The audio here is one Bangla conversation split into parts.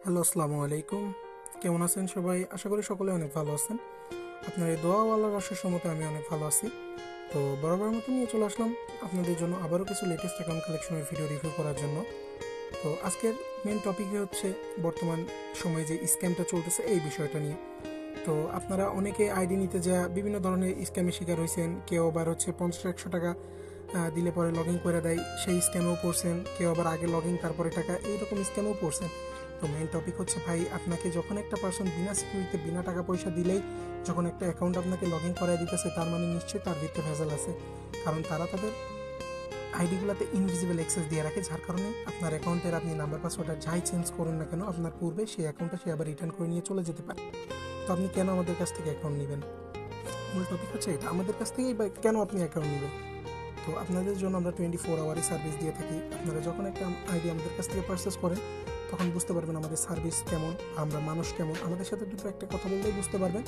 হ্যালো, আসসালামু আলাইকুম। কেমন আছেন সবাই? আশা করি সকলে অনেক ভালো আছেন। আপনার এই দোয়া ও আল্লাহর আশীর্বাদের সম্মতে আমি অনেক ভালো আছি। তো বরাবর মতো নিয়ে চলে আসলাম আপনাদের জন্য আবারও কিছু লেটেস্ট অ্যাকাউন্ট কালেকশনের ভিডিও রিভিউ করার জন্য। তো আজকের মেন টপিকই হচ্ছে বর্তমান সময়ে যে স্ক্যামটা চলতেছে এই বিষয়টা নিয়ে। তো আপনারা অনেকে আইডি নিতে যা বিভিন্ন ধরনের স্ক্যামের শিকার হয়েছেন। কেউ আবার হচ্ছে 50-100 টাকা দিলে পরে লগ ইন করে দেয়, সেই স্ক্যামেও পড়ছেন। কেউ আবার আগে লগ ইন তারপরে টাকা, এইরকম স্ক্যামেও পড়ছেন। তো মেইন টপিক হচ্ছে ভাই, আপনাকে যখন একটা পার্সন বিনা সিকিউরিটিতে বিনা টাকা পয়সা দিলেই যখন একটা অ্যাকাউন্ট আপনাকে লগ ইন করাই দিতেছে, তার মানে নিশ্চয়ই তার ভিতরে ভেজাল আছে। কারণ তারা তাদের আইডিগুলোতে ইনভিজিবল অ্যাক্সেস দিয়ে রাখে, যার কারণে আপনার অ্যাকাউন্টের আপনি নাম্বার পাসওয়ার্ডটা যাই চেঞ্জ করুন না কেন, আপনার পূর্বে সেই অ্যাকাউন্টটা সে আবার রিটার্ন করে নিয়ে চলে যেতে পারে। তো আপনি কেন আমাদের কাছ থেকে অ্যাকাউন্ট নেবেন? মূল টপিক হচ্ছে এটা, আমাদের কাছ থেকেই বা কেন আপনি অ্যাকাউন্ট নেবেন? তো আপনাদের জন্য আমরা 24 আওয়ারই সার্ভিস দিয়ে থাকি। আপনারা যখন একটা আইডি আমাদের কাছ থেকে পারচেস করেন, তখন বুঝতে পারবেন আমাদের সার্ভিস কেমন, আমরা মানুষ কেমন। আমাদের সাথে দুটো একটা কথা বললেই বুঝতে পারবেন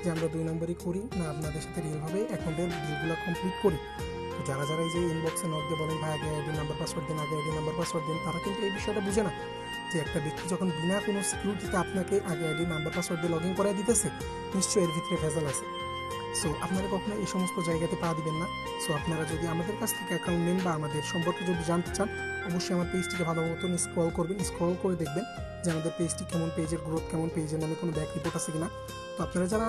যে আমরা 2 নম্বরই করি না, আপনাদের সাথে রিয়েলভাবে অ্যাকাউন্টের বিলগুলো কমপ্লিট করি। তো যারা যারা এই যে ইনবক্সে নক দিয়ে বলেন ভাই আগে আইডি নাম্বার পাসওয়ার্ড দিন, আগে আইডি নাম্বার পাসওয়ার্ড দিন, তারা কিন্তু এই বিষয়টা বুঝে না যে একটা ব্যক্তি যখন বিনা কোনো সিকিউরিটিতে আপনাকে আগে আইডি নাম্বার পাসওয়ার্ড দিয়ে লগ ইন করাই দিতেছে, নিশ্চয়ই এর ভিতরে ভেজাল আছে। সো আপনারা কখনো এই সমস্ত জায়গাতে পা দিবেন না। সো আপনারা যদি আমাদের কাছ থেকে অ্যাকাউন্ট নেন বা আমাদের সম্পর্কে যদি জানতে চান, অবশ্যই আমার পেজটিকে ভালো মতন স্ক্রল করবেন। স্ক্রল করে দেখবেন যে আমাদের পেজটি কেমন, পেজের গ্রোথ কেমন, পেজের নামে কোনো ব্যাক রিপোর্ট আছে কিনা। তো আপনারা যারা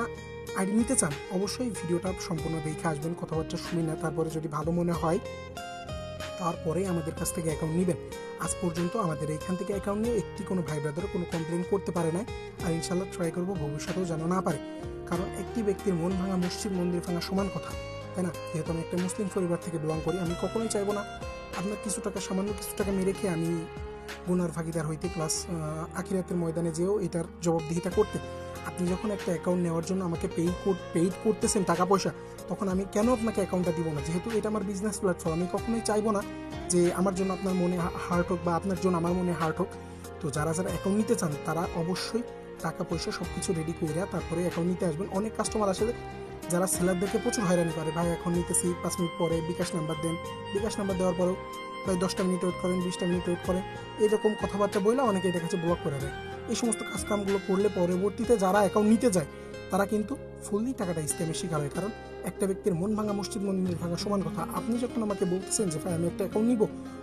আইডি নিতে চান, অবশ্যই ভিডিওটা সম্পূর্ণ দেখে আসবেন, কথাবার্তা শুনি না, তারপরে যদি ভালো মনে হয় তারপরে আমাদের কাছ থেকে অ্যাকাউন্ট নেবেন। আজ পর্যন্ত আমাদের এইখান থেকে অ্যাকাউন্ট নিয়ে একটি কোনো ভাই ব্রাদার কোনো কমপ্লেন করতে পারে না, আর ইনশাল্লাহ ট্রাই করবো ভবিষ্যতেও যেন না পারে। কারণ একটি ব্যক্তির মন ভাঙা মসজিদ মন্দির ভাঙা সমান কথা, তাই না? যেহেতু আমি একটা মুসলিম পরিবার থেকে বিলং করি, আমি কখনোই চাইবো না আপনার কিছু টাকা, সামান্য কিছু টাকা মেরে খেয়ে আমি গুনার ভাগিদার হইতে, প্লাস আখিরাতের ময়দানে যেও এটার জবাবদিহিতা করতে। আপনি যখন একটা অ্যাকাউন্ট নেওয়ার জন্য আমাকে পেইড করতেছেন টাকা পয়সা, তখন আমি কেন আপনাকে অ্যাকাউন্টটা দিব না? যেহেতু এটা আমার বিজনেস প্ল্যাটফর্ম, আমি কখনোই চাইবো না যে আমার জন্য আপনার মনে হার্ট হোক বা আপনার জন্য আমার মনে হার্ট হোক। তো যারা যারা অ্যাকাউন্ট নিতে চান, তারা অবশ্যই টাকা পয়সা সব কিছু রেডি করে তারপরে অ্যাকাউন্ট নিতে আসবেন। অনেক কাস্টমার আসলে যারা সেলারদেরকে প্রচুর হয়রানি করে, ভাই এখন নিতেছি 5 মিনিট পরে বিকাশ নাম্বার দেন। বিকাশ নাম্বার দেওয়ার পরেও ভাই 10টা মিনিট ওয়েট করেন, 20টা মিনিট ওয়েট করেন, এরকম কথাবার্তা বললে অনেকে এটা কাছে ব্লক করে দেয়। এই সমস্ত কাজকামগুলো করলে পরবর্তীতে যারা অ্যাকাউন্ট নিতে যায়, তারা কিন্তু ফুললি টাকাটা স্ক্যামের শিকার হয়। কারণ একটা ব্যক্তির মন ভাঙা মসজিদ মন্দির ভাঙা সমান কথা। আপনি যখন আমাকে বলতেছেন যে ভাই আমি একটা অ্যাকাউন্ট নিব,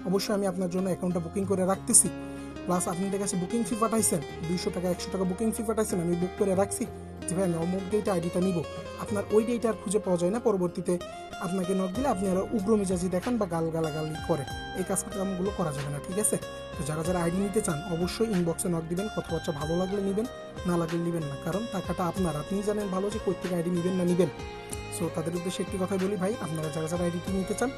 অবশ্যই আমি আপনার জন্য অ্যাকাউন্টটা বুকিং করে রাখতেছি, প্লাস আপনাদের কাছে বুকিং ফি পাঠাইছেন, 200 টাকা 100 টাকা বুকিং ফি পাঠাইছেন, আমি বুক করে রাখছি যে ভাই আমি অমুক ডেটে আইডিটা নিব। আপনার ওই ডেটে আর খুঁজে পাওয়া যায় না, পরবর্তীতে আপনাকে নক দিলে আপনি আরও উগ্র মেজাজি দেখান বা গালাগালি করেন। এই কাজগুলো করা যাবে না, ঠিক আছে? তো যারা যারা আইডি নিতে চান, অবশ্যই ইনবক্সে নক দিবেন। কথাবার্তা ভালো লাগলে নেবেন, না লাগলে নেবেন না, কারণ টাকাটা আপনার, আপনিই জানেন ভালো যে কই থেকে আইডি নেবেন না নেবেন। সো তাদের উদ্দেশ্যে একটি কথাই বলি, ভাই আপনারা যারা যারা আইডিটি নিতে চান,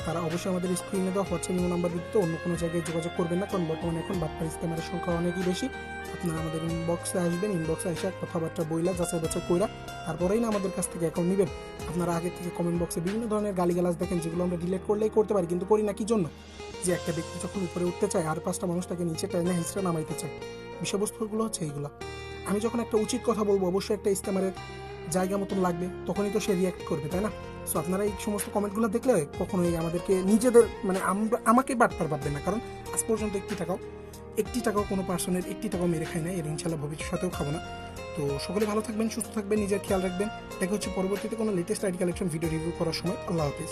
তারা অবশ্যই আমাদের স্ক্রিনে দেওয়া হোয়াটসঅ্যাপ নাম্বার দিতে অন্য কোনো জায়গায় যোগাযোগ করবেন না, কারণ বর্তমানে এখন বাটপার স্ক্যামারের সংখ্যা অনেকই বেশি। আপনারা আমাদের ইনবক্সে আসবেন, ইনবক্সে এসে কথাবার্তা বইলা যাচাই বাছাই কইরা তারপরেই না আমাদের কাছ থেকে অ্যাকাউন্ট নেবেন। আপনারা আগে থেকে কমেন্ট বক্সে বিভিন্ন ধরনের গালিগালাজ দেখেন, যেগুলো আমরা ডিলিট করলেই করতে পারি, কিন্তু করি না কি জন্য? যে একটা ব্যক্তি যখন উপরে উঠতে চায় আর 5টা মানুষ তাকে নিচে টাইনা হিঁচড়ে নামাইতে চায়। বিষয়বস্তুগুলো হচ্ছে এইগুলো। আমি যখন একটা উচিত কথা বলবো, অবশ্যই একটা স্ক্যামারের জায়গা মতন লাগবে, তখনই তো সে রিয়াক্ট করবে, তাই না? সো আপনারা এই সমস্ত কমেন্টগুলো দেখলে কখনোই আমাদেরকে নিজেদের মানে আমাকে বাটপার ভাববেন না, কারণ আজ পর্যন্ত একটি টাকাও কোনো পার্সনের একটি টাকাও মেরে খায় না, এর ইনশাল্লাহ ভবিষ্যতেও খাবো না। তো সকলে ভালো থাকবেন, সুস্থ থাকবেন, নিজের খেয়াল রাখবেন। দেখা হচ্ছে পরবর্তীতে কোনো latest ID collection video review করার সময়। আল্লাহ হাফিজ।